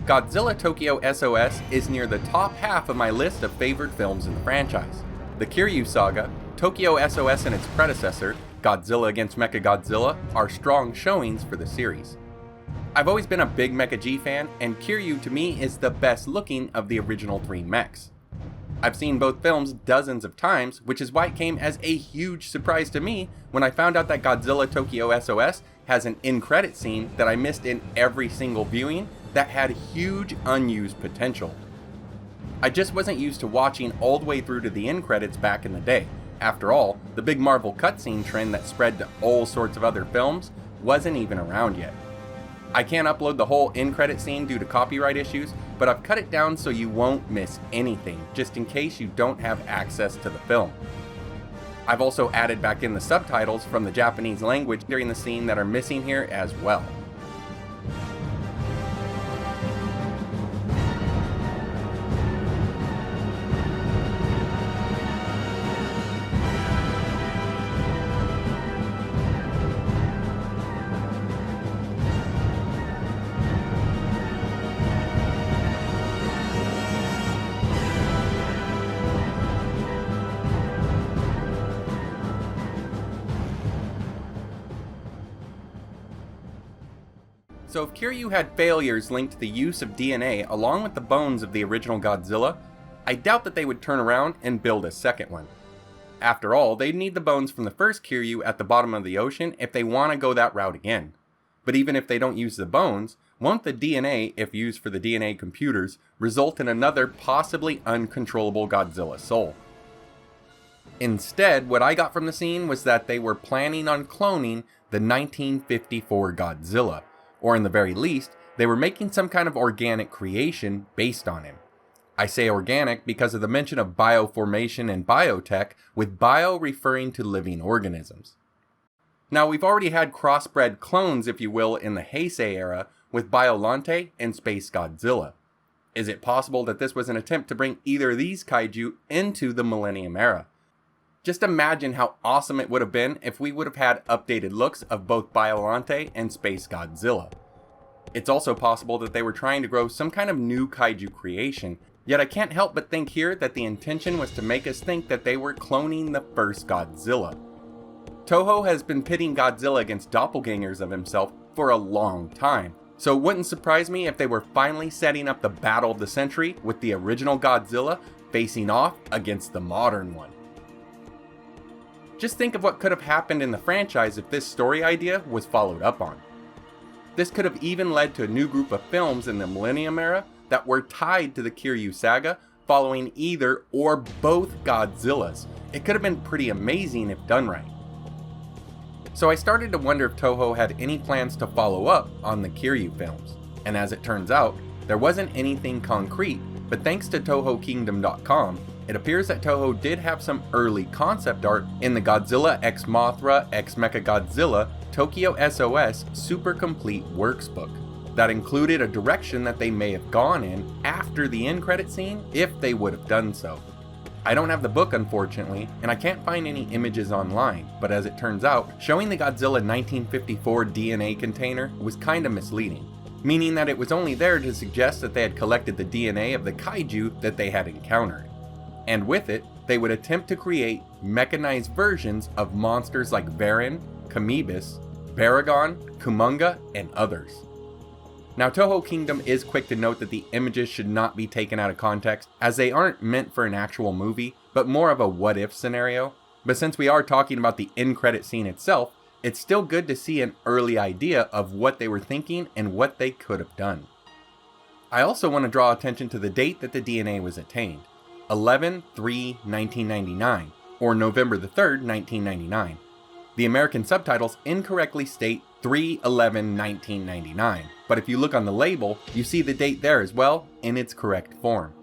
Godzilla Tokyo S.O.S is near the top half of my list of favorite films in the franchise. The Kiryu saga, Tokyo S.O.S and its predecessor, Godzilla Against MechaGodzilla, are strong showings for the series. I've always been a big Mecha G fan, and Kiryu to me is the best looking of the original three mechs. I've seen both films dozens of times, which is why it came as a huge surprise to me when I found out that Godzilla Tokyo S.O.S has an in-credit scene that I missed in every single viewing that had huge unused potential. I just wasn't used to watching all the way through to the end credits back in the day. After all, the big Marvel cutscene trend that spread to all sorts of other films wasn't even around yet. I can't upload the whole end credit scene due to copyright issues, but I've cut it down so you won't miss anything, just in case you don't have access to the film. I've also added back in the subtitles from the Japanese language during the scene that are missing here as well. So if Kiryu had failures linked to the use of DNA along with the bones of the original Godzilla, I doubt that they would turn around and build a second one. After all, they'd need the bones from the first Kiryu at the bottom of the ocean if they want to go that route again. But even if they don't use the bones, won't the DNA, if used for the DNA computers, result in another possibly uncontrollable Godzilla soul? Instead, what I got from the scene was that they were planning on cloning the 1954 Godzilla. Or in the very least, they were making some kind of organic creation based on him. I say organic because of the mention of bioformation and biotech, with bio referring to living organisms. Now we've already had crossbred clones, if you will, in the Heisei era with Biollante and Space Godzilla. Is it possible that this was an attempt to bring either of these kaiju into the Millennium era? Just imagine how awesome it would have been if we would have had updated looks of both Biollante and Space Godzilla. It's also possible that they were trying to grow some kind of new kaiju creation, yet I can't help but think here that the intention was to make us think that they were cloning the first Godzilla. Toho has been pitting Godzilla against doppelgangers of himself for a long time, so it wouldn't surprise me if they were finally setting up the battle of the century with the original Godzilla facing off against the modern one. Just think of what could have happened in the franchise if this story idea was followed up on. This could have even led to a new group of films in the Millennium era that were tied to the Kiryu saga, following either or both Godzillas. It could have been pretty amazing if done right. So I started to wonder if Toho had any plans to follow up on the Kiryu films, and as it turns out, there wasn't anything concrete, but thanks to TohoKingdom.com, it appears that Toho did have some early concept art in the Godzilla x Mothra x MechaGodzilla Tokyo S.O.S Super Complete Worksbook that included a direction that they may have gone in after the end credit scene if they would have done so. I don't have the book unfortunately, and I can't find any images online, but as it turns out, showing the Godzilla 1954 DNA container was kinda misleading, meaning that it was only there to suggest that they had collected the DNA of the kaiju that they had encountered. And with it, they would attempt to create mechanized versions of monsters like Varan, Kamibis, Baragon, Kumonga, and others. Now Toho Kingdom is quick to note that the images should not be taken out of context, as they aren't meant for an actual movie, but more of a what-if scenario. But since we are talking about the end credit scene itself, it's still good to see an early idea of what they were thinking and what they could have done. I also want to draw attention to the date that the DNA was attained. 11/3/1999, or November the 3rd, 1999. The American subtitles incorrectly state 3/11/1999, but if you look on the label, you see the date there as well in its correct form.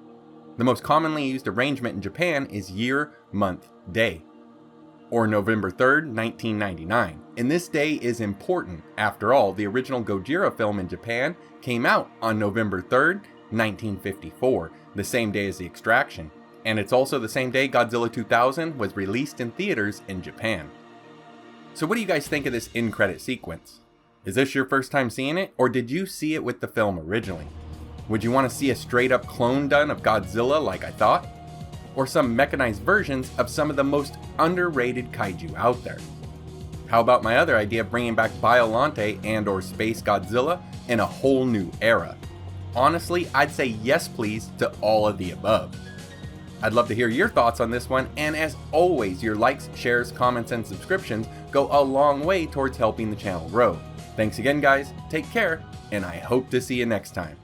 The most commonly used arrangement in Japan is year, month, day, or November 3rd, 1999. And this day is important. After all, the original Gojira film in Japan came out on November 3rd, 1954, the same day as The Extraction. And it's also the same day Godzilla 2000 was released in theaters in Japan. So what do you guys think of this end credit sequence? Is this your first time seeing it, or did you see it with the film originally? Would you want to see a straight up clone done of Godzilla like I thought? Or some mechanized versions of some of the most underrated kaiju out there? How about my other idea of bringing back Biollante and or Space Godzilla in a whole new era? Honestly, I'd say yes please to all of the above. I'd love to hear your thoughts on this one, and as always, your likes, shares, comments, and subscriptions go a long way towards helping the channel grow. Thanks again guys, take care, and I hope to see you next time.